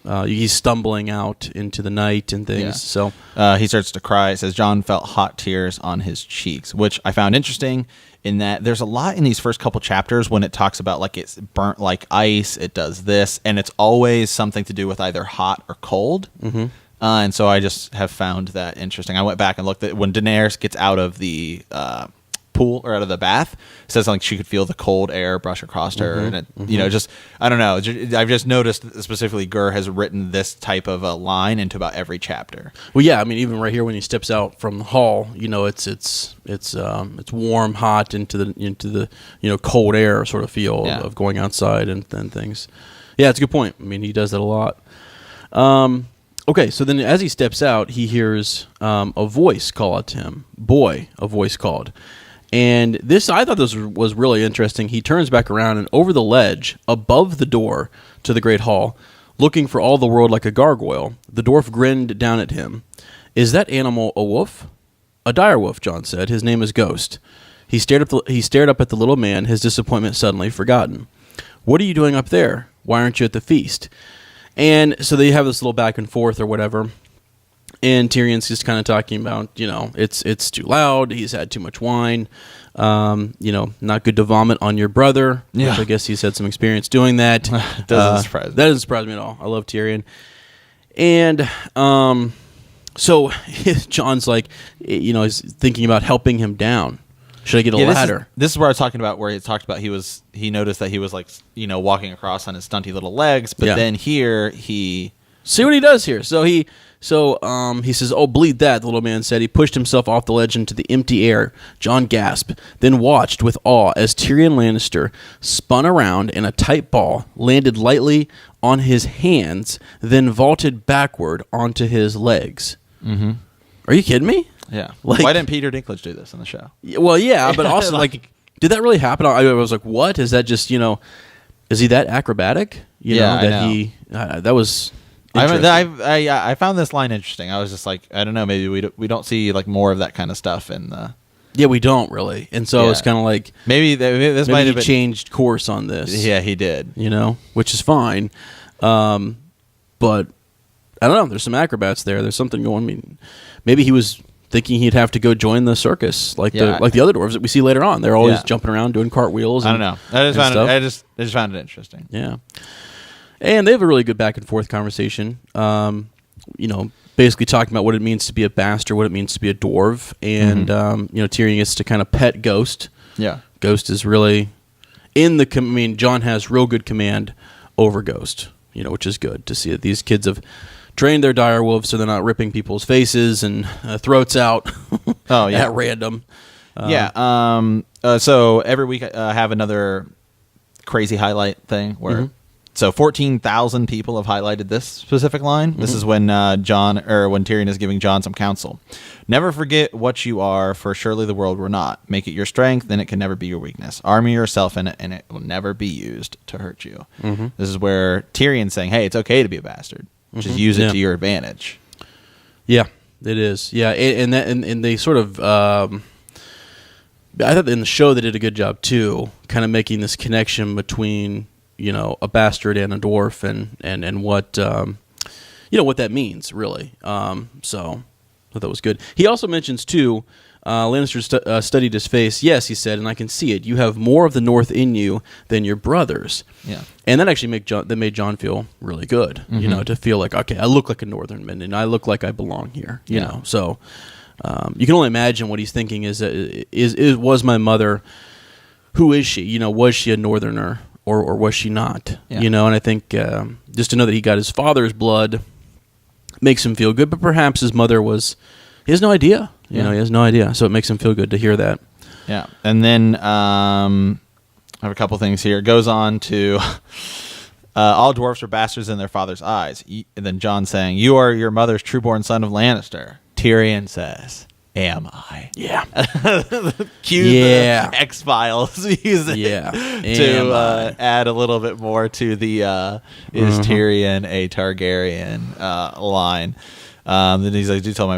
he's stumbling out into the night and things. Yeah. So he starts to cry. It says Jon felt hot tears on his cheeks, which I found interesting in that there's a lot in these first couple chapters when it talks about like it's burnt like ice, it does this, and it's always something to do with either hot or cold. Mm-hmm. And so I just have found that interesting. I went back and looked at when Daenerys gets out of the pool or out of the bath, it says like she could feel the cold air brush across her, and it, you know, just I don't know. I've just noticed that specifically Gur has written this type of a line into about every chapter. Well, yeah, I mean, even right here when he steps out from the hall, you know, it's warm, hot into the cold air sort of feel of going outside and things. Yeah, it's a good point. I mean, he does that a lot. Okay, so then as he steps out, he hears a voice call out to him. Boy, a voice called. And this, I thought this was really interesting. He turns back around, and over the ledge, above the door to the great hall, looking for all the world like a gargoyle, the dwarf grinned down at him. Is that animal a wolf? A dire wolf, Jon said. His name is Ghost. He stared up at the little man, his disappointment suddenly forgotten. What are you doing up there? Why aren't you at the feast? And so they have this little back and forth or whatever. And Tyrion's just kind of talking about, you know, it's too loud. He's had too much wine. You know, not good to vomit on your brother. Yeah. Which I guess he's had some experience doing that. Doesn't surprise me. That doesn't surprise me at all. I love Tyrion. And so Jon's like, you know, he's thinking about helping him down. Should I get a ladder? This is where I was talking about where he talked about he noticed that he was like, you know, walking across on his stunty little legs, but then here he see what he does here. So he says, "Oh, bleed that," the little man said. He pushed himself off the ledge into the empty air. Jon gasped, then watched with awe as Tyrion Lannister spun around in a tight ball, landed lightly on his hands, then vaulted backward onto his legs. Mm-hmm. Are you kidding me? Yeah. Like, why didn't Peter Dinklage do this in the show? Well, yeah, but also like, did that really happen? I was like, what? Is that just, you know, is he that acrobatic? You know, that I know. That was. I found this line interesting. I was just like, I don't know, maybe we don't see like more of that kind of stuff in the. Yeah, we don't really, and so it's kind of like maybe this might have changed course on this. Yeah, he did. You know, which is fine, but I don't know. There's some acrobats there. There's something going. I mean, maybe he was thinking he'd have to go join the circus like the other dwarves that we see later on. They're always jumping around doing cartwheels. I don't know. I just found it interesting. Yeah. And they have a really good back and forth conversation. You know, basically talking about what it means to be a bastard, what it means to be a dwarf, and you know, Tyrion gets to kind of pet Ghost. Yeah, Ghost is really in the. I mean, Jon has real good command over Ghost. You know, which is good to see that these kids have trained their dire wolves so they're not ripping people's faces and throats out. At random. So every week I have another crazy highlight thing where. So 14,000 people have highlighted this specific line. This is when when Tyrion is giving Jon some counsel. Never forget what you are, for surely the world will not. Make it your strength, then it can never be your weakness. Armor yourself in it, and it will never be used to hurt you. This is where Tyrion's saying, hey, it's okay to be a bastard. Just use it to your advantage. Yeah, it is. Yeah, and they sort of... I thought in the show they did a good job, too, kind of making this connection between... you know, a bastard and a dwarf, and what you know what that means, really. So I thought that was good. He also mentions too, Lannister studied his face. Yes, he said, and I can see it. You have more of the North in you than your brothers. Yeah, and that actually made Jon feel really good. You know, to feel like, okay, I look like a Northern man, and I look like I belong here. You know, so you can only imagine what he's thinking was my mother. Who is she? You know, was she a Northerner? Or was she not? Yeah. You know, and I think just to know that he got his father's blood makes him feel good, but perhaps his mother was... He has no idea. You know, he has no idea. So it makes him feel good to hear that. Yeah. And then I have a couple things here. It goes on to... all dwarfs are bastards in their father's eyes. And then Jon saying, you are your mother's true-born son of Lannister. Tyrion says... Am I? Yeah. Cue the X-Files music to add a little bit more to the is Tyrion a Targaryen line. Then he's like, "Do tell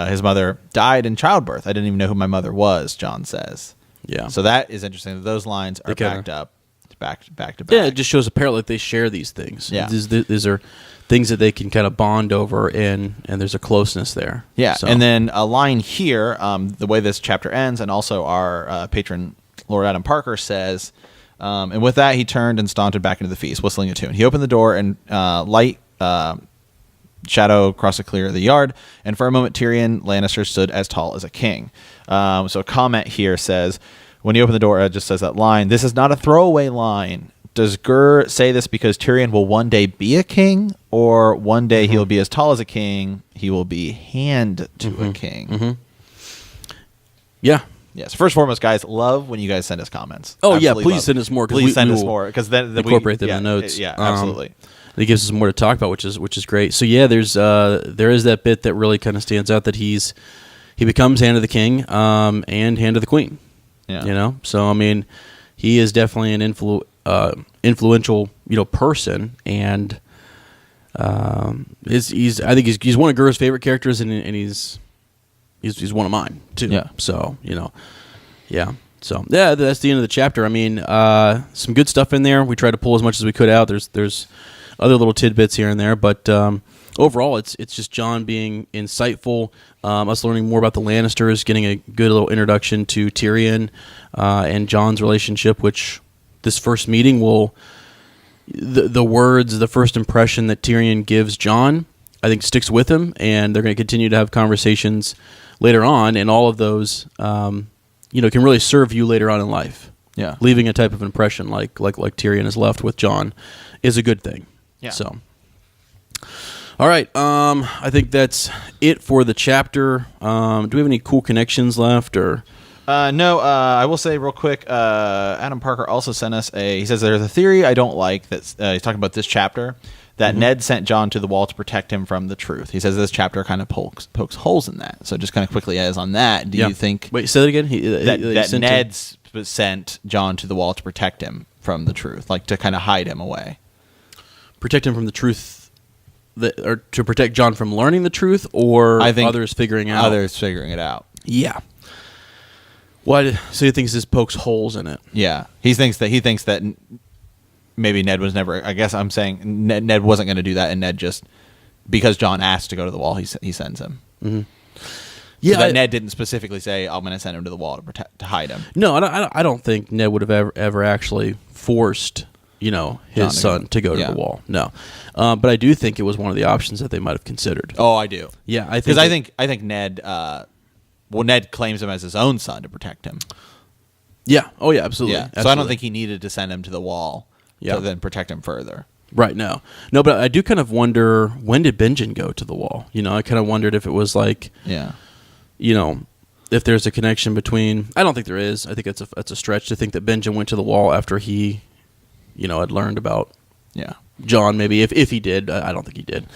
his mother died in childbirth. I didn't even know who my mother was," Jon says. Yeah. So that is interesting. Those lines are backed up back to back. Yeah, it just shows a parallel. Like they share these things. Yeah. These are things that they can kind of bond over, and there's a closeness there. Yeah, So. and then a line here, the way this chapter ends, and also our patron Lord Adam Parker says, and with that he turned and staunted back into the feast, whistling a tune. He opened the door, and light shadow crossed the clear of the yard, and for a moment Tyrion Lannister stood as tall as a king. So a comment here says, when he opened the door, it just says that line, "This is not a throwaway line. Does Gur say this because Tyrion will one day be a king, or one day he'll be as tall as a king, he will be hand to a king?" Yeah. Yes. First and foremost, guys, love when you guys send us comments. Oh, Absolutely please love. send us more. Please send us more, because then incorporate them in the notes. Yeah, absolutely. It gives us more to talk about, which is great. So yeah, there is that bit that really kind of stands out, that he becomes hand of the king and hand of the queen. Yeah. So I mean, he is definitely an influential person, and I think he's one of Gur's favorite characters, and he's one of mine too. Yeah. So yeah. So yeah, that's the end of the chapter. I mean, some good stuff in there. We tried to pull as much as we could out. There's other little tidbits here and there, but overall, it's just Jon being insightful, us learning more about the Lannisters, getting a good little introduction to Tyrion and Jon's relationship, which this first meeting will, the first impression that Tyrion gives Jon, I think sticks with him, and they're going to continue to have conversations later on, and all of those, can really serve you later on in life. Yeah. Leaving a type of impression like Tyrion has left with Jon is a good thing. Yeah. So, all right. I think that's it for the chapter. Do we have any cool connections left, or? No, I will say real quick, Adam Parker also sent us he says there's a theory I don't like, that he's talking about this chapter, that Ned sent Jon to the wall to protect him from the truth. He says this chapter kind of pokes holes in that. So just kind of quickly as on that, do you think... Wait, say that again? That Ned sent Jon to the wall to protect him from the truth, like to kind of hide him away. Protect him from the truth, or to protect Jon from learning the truth, or I think others figuring out? Others figuring it out. Yeah. Why? So he thinks this pokes holes in it. Yeah, he thinks that maybe Ned was never. I guess I'm saying Ned wasn't going to do that, and Ned just, because Jon asked to go to the wall, he sends him. Mm-hmm. Yeah, so that Ned didn't specifically say, "I'm going to send him to the wall to hide him." No, I don't think Ned would have ever actually forced his son to go to the wall. No, but I do think it was one of the options that they might have considered. Oh, I do. Yeah, I think Ned. Ned claims him as his own son to protect him. Yeah. Oh, yeah. Absolutely. Yeah. Absolutely. So I don't think he needed to send him to the wall to then protect him further. Right. No. But I do kind of wonder, when did Benjen go to the wall? I kind of wondered if it was like, if there's a connection between. I don't think there is. I think it's a stretch to think that Benjen went to the wall after he, had learned about Jon. Maybe if he did, I don't think he did.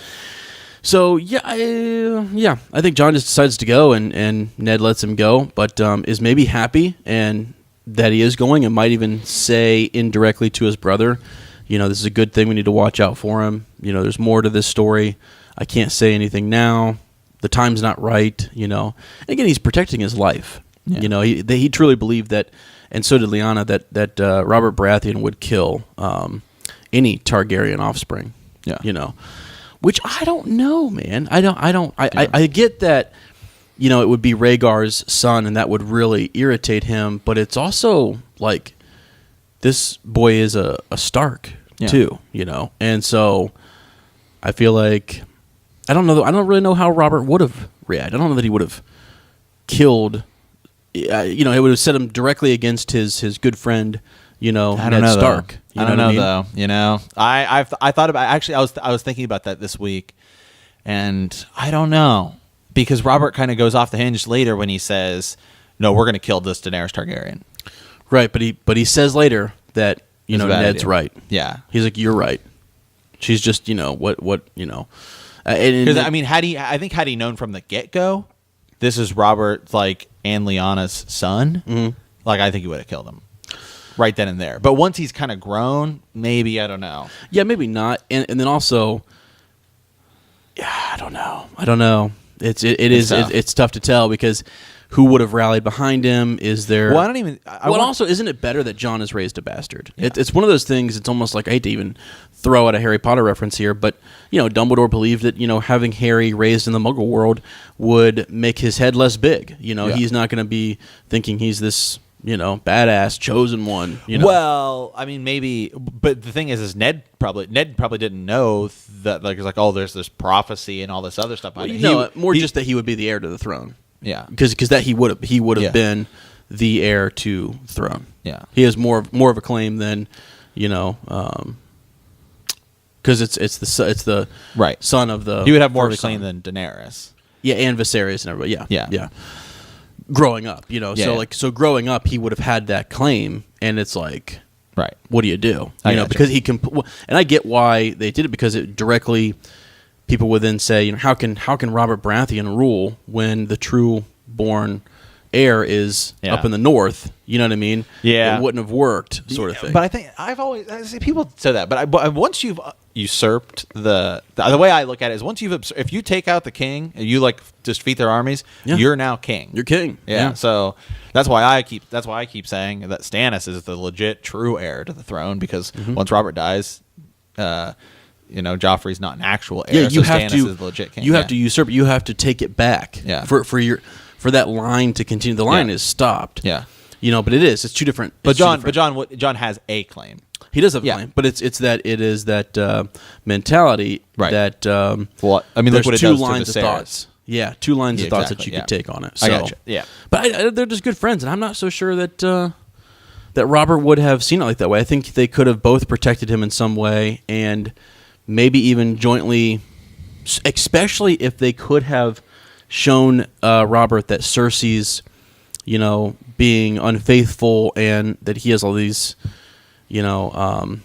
So I think Jon just decides to go, and Ned lets him go, but is maybe happy and that he is going, and might even say indirectly to his brother, this is a good thing. We need to watch out for him. There's more to this story. I can't say anything now. The time's not right. And again, he's protecting his life. Yeah. He truly believed that, and so did Lyanna, that Robert Baratheon would kill any Targaryen offspring. Yeah. Which I don't know, man. I get that, it would be Rhaegar's son, and that would really irritate him. But it's also like, this boy is a Stark too, And so I feel like, I don't know. I don't really know how Robert would have reacted. I don't know that he would have killed. It would have set him directly against his good friend. Ned Stark. I don't know though. I thought about, actually I was thinking about that this week, and I don't know, because Robert kind of goes off the hinge later when he says, "No, we're going to kill this Daenerys Targaryen." Right, but he says later that Ned's right. Yeah, he's like, "You're right." She's just what. I mean, had he known from the get-go, this is Robert and Lyanna's son, I think he would have killed him right then and there. But once he's kind of grown, maybe, I don't know. Yeah, maybe not. And then also, I don't know. It's tough to tell, because who would have rallied behind him? Is there? Well, I don't even. Also, isn't it better that Jon is raised a bastard? Yeah. It's one of those things. It's almost like, I hate to even throw out a Harry Potter reference here, but Dumbledore believed that having Harry raised in the Muggle world would make his head less big. He's not going to be thinking he's this badass chosen one. Well, I mean, maybe, but the thing is Ned probably didn't know that there's this prophecy and all this other stuff. Just that he would be the heir to the throne. Yeah, because that he would have been the heir to the throne. Yeah, he has more of a claim than because it's the right son of the. He would have more of a claim than Daenerys. Yeah, and Viserys and everybody. Yeah. Growing up, so growing up, he would have had that claim, and it's like, right, what do you do? Because he can, and I get why they did it, because it directly, people would then say, how can Robert Baratheon rule when the true born heir is up in the north? You know what I mean? Yeah, it wouldn't have worked, sort of thing. But I think I see people say that, but once you've usurped the way I look at it is, if you take out the king and you just defeat their armies, you're now king. You're king. Yeah. So that's why I keep saying that Stannis is the legit true heir to the throne, because once Robert dies, Joffrey's not an actual heir. You so have Stannis to is the legit king. You have to usurp. You have to take it back. Yeah. For that line to continue. The line is stopped. Yeah. But it's two different. But Jon has a claim. He does have a claim, but it is that mentality that look what it there's two lines of thoughts. Yeah, two lines of thoughts that you could take on it. So, I gotcha. Yeah, but they're just good friends, and I'm not so sure that that Robert would have seen it like that way. I think they could have both protected him in some way, and maybe even jointly, especially if they could have shown Robert that Cersei's, being unfaithful, and that he has all these, I don't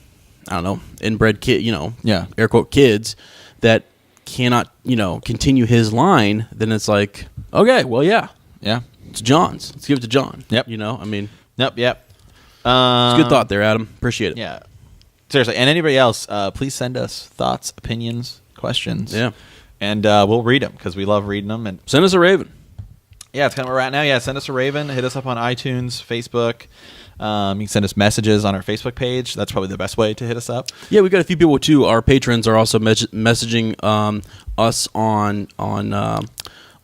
know, inbred air quote kids that cannot, continue his line. Then it's like, okay, well, yeah, it's Jon's. Let's give it to Jon. Yep. Yep. It's a good thought there, Adam. Appreciate it. Yeah, seriously. And anybody else, please send us thoughts, opinions, questions. Yeah, and we'll read them, because we love reading them. And send us a raven. Yeah, it's kind of where we're at now. Yeah, send us a raven. Hit us up on iTunes, Facebook. You can send us messages on our Facebook page. That's probably the best way to hit us up. Yeah, we got a few people too. Our patrons are also messaging us on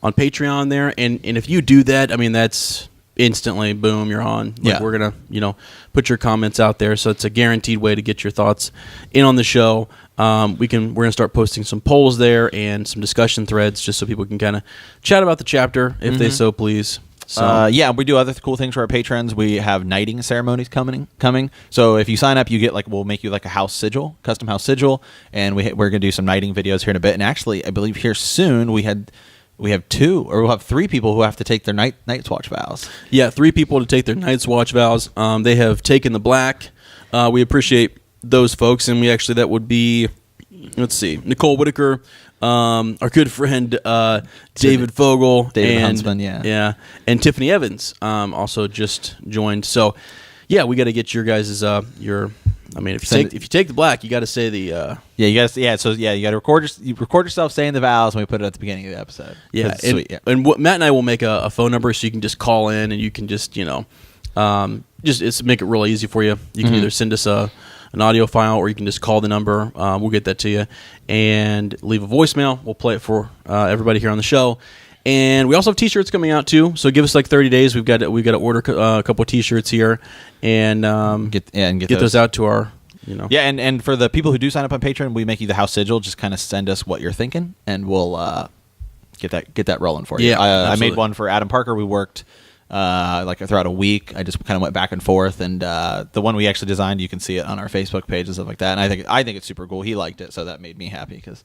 Patreon there, and if you do that, I mean, that's instantly boom, you're on. We're gonna put your comments out there, so it's a guaranteed way to get your thoughts in on the show. We're gonna start posting some polls there and some discussion threads, just so people can kind of chat about the chapter if they so please. So we do other cool things for our patrons. We have knighting ceremonies coming. So if you sign up, you get we'll make you a house sigil, custom house sigil, and we're gonna do some knighting videos here in a bit. And actually, I believe here soon we'll have 3 people who have to take their Night's Watch vows. Yeah, 3 people to take their Night's Watch vows. They have taken the black. We appreciate those folks, and that would be, let's see, Nicole Whitaker, our good friend David Fogel, David Huntsman, and Tiffany Evans also just joined. So, yeah, we got to get your guys' if you take the black, you got to say the you got to record yourself saying the vows, and we put it at the beginning of the episode. Yeah, sweet. Yeah. And Matt and I will make a phone number, so you can just call in, and you can just just make it really easy for you. You can either send us an audio file, or you can just call the number. We'll get that to you, and leave a voicemail. We'll play it for everybody here on the show. And we also have T-shirts coming out too. So give us 30 days. We've got to order a couple of T-shirts here, and get those out to our Yeah, and for the people who do sign up on Patreon, we make you the house sigil. Just kind of send us what you're thinking, and we'll get that rolling for you. Yeah, I made one for Adam Parker. We worked throughout a week. I just kind of went back and forth, and the one we actually designed, you can see it on our Facebook page and stuff like that. And I think it's super cool. He liked it, so that made me happy. And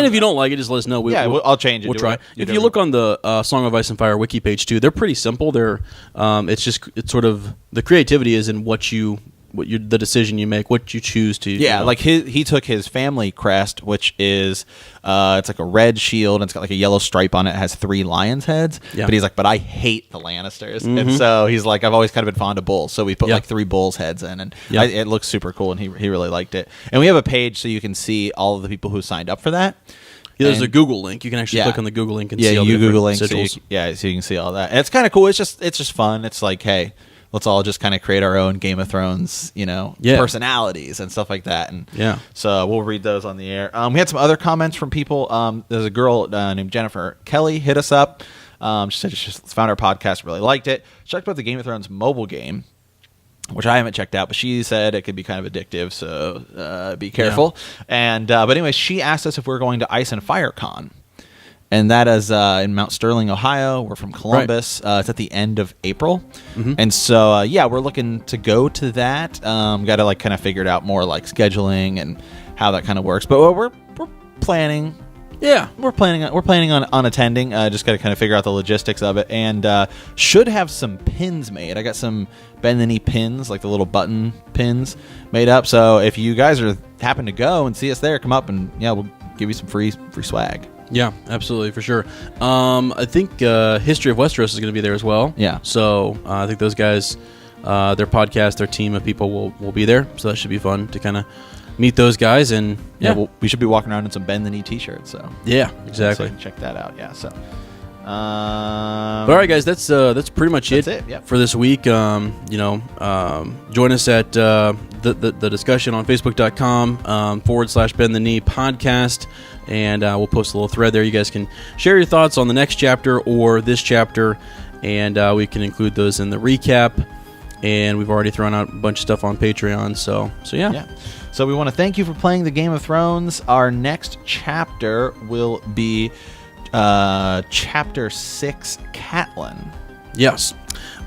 if you don't like it, just let us know. I'll change it. We'll try. If you look on the Song of Ice and Fire wiki page too, they're pretty simple. They're it's sort of the creativity is in the decision you make, what you choose to. Yeah, he took his family crest, which is it's like a red shield, and it's got a yellow stripe on it. It has 3 lions' heads. Yeah. But he's like, but I hate the Lannisters, and so he's like, I've always kind of been fond of bulls, so we put 3 bulls' heads in, and it looks super cool, and he really liked it. And we have a page so you can see all of the people who signed up for that. Yeah, there's a Google link. You can actually click on the Google link and see all the Google different link, sigils. so you can see all that. And it's kind of cool. It's just fun. It's like, hey, let's all just kind of create our own Game of Thrones, personalities and stuff like that. And so we'll read those on the air. We had some other comments from people. There's a girl named Jennifer Kelly hit us up. She said she just found our podcast, really liked it. She talked about the Game of Thrones mobile game, which I haven't checked out, but she said it could be kind of addictive, so be careful. Yeah. And but anyway, she asked us if we're going to Ice and Fire Con, and that is in Mount Sterling, Ohio. We're from Columbus. Right. It's at the end of April, and so we're looking to go to that. Got to kind of figure it out more, like scheduling and how that kind of works. But we're planning. Yeah, we're planning on attending. Just got to kind of figure out the logistics of it, and should have some pins made. I got some bend the knee pins, like the little button pins, made up. So if you guys happen to go and see us there, come up and we'll give you some free swag. Yeah, absolutely, for sure. I think History of Westeros is going to be there as well. Yeah. So I think those guys, their podcast, their team of people will be there. So that should be fun to kind of meet those guys, and we should be walking around in some bend the knee t-shirts. So exactly. So check that out. Yeah. So. But all right, guys, that's pretty much it for this week. Join us at the discussion on Facebook.com /Bend the Knee podcast, and we'll post a little thread there. You guys can share your thoughts on the next chapter or this chapter, and we can include those in the recap. And we've already thrown out a bunch of stuff on Patreon, so yeah. So we want to thank you for playing the Game of Thrones. Our next chapter will be Chapter 6, Catelyn. Yes.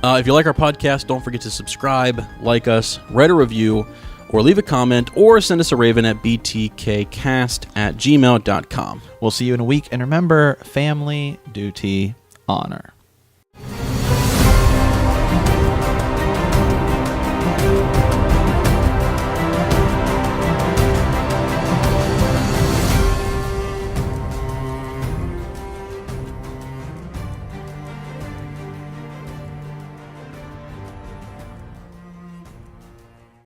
If you like our podcast, don't forget to subscribe, like us, write a review, or leave a comment, or send us a raven at btkcast@gmail.com. We'll see you in a week, and remember, family, duty, honor.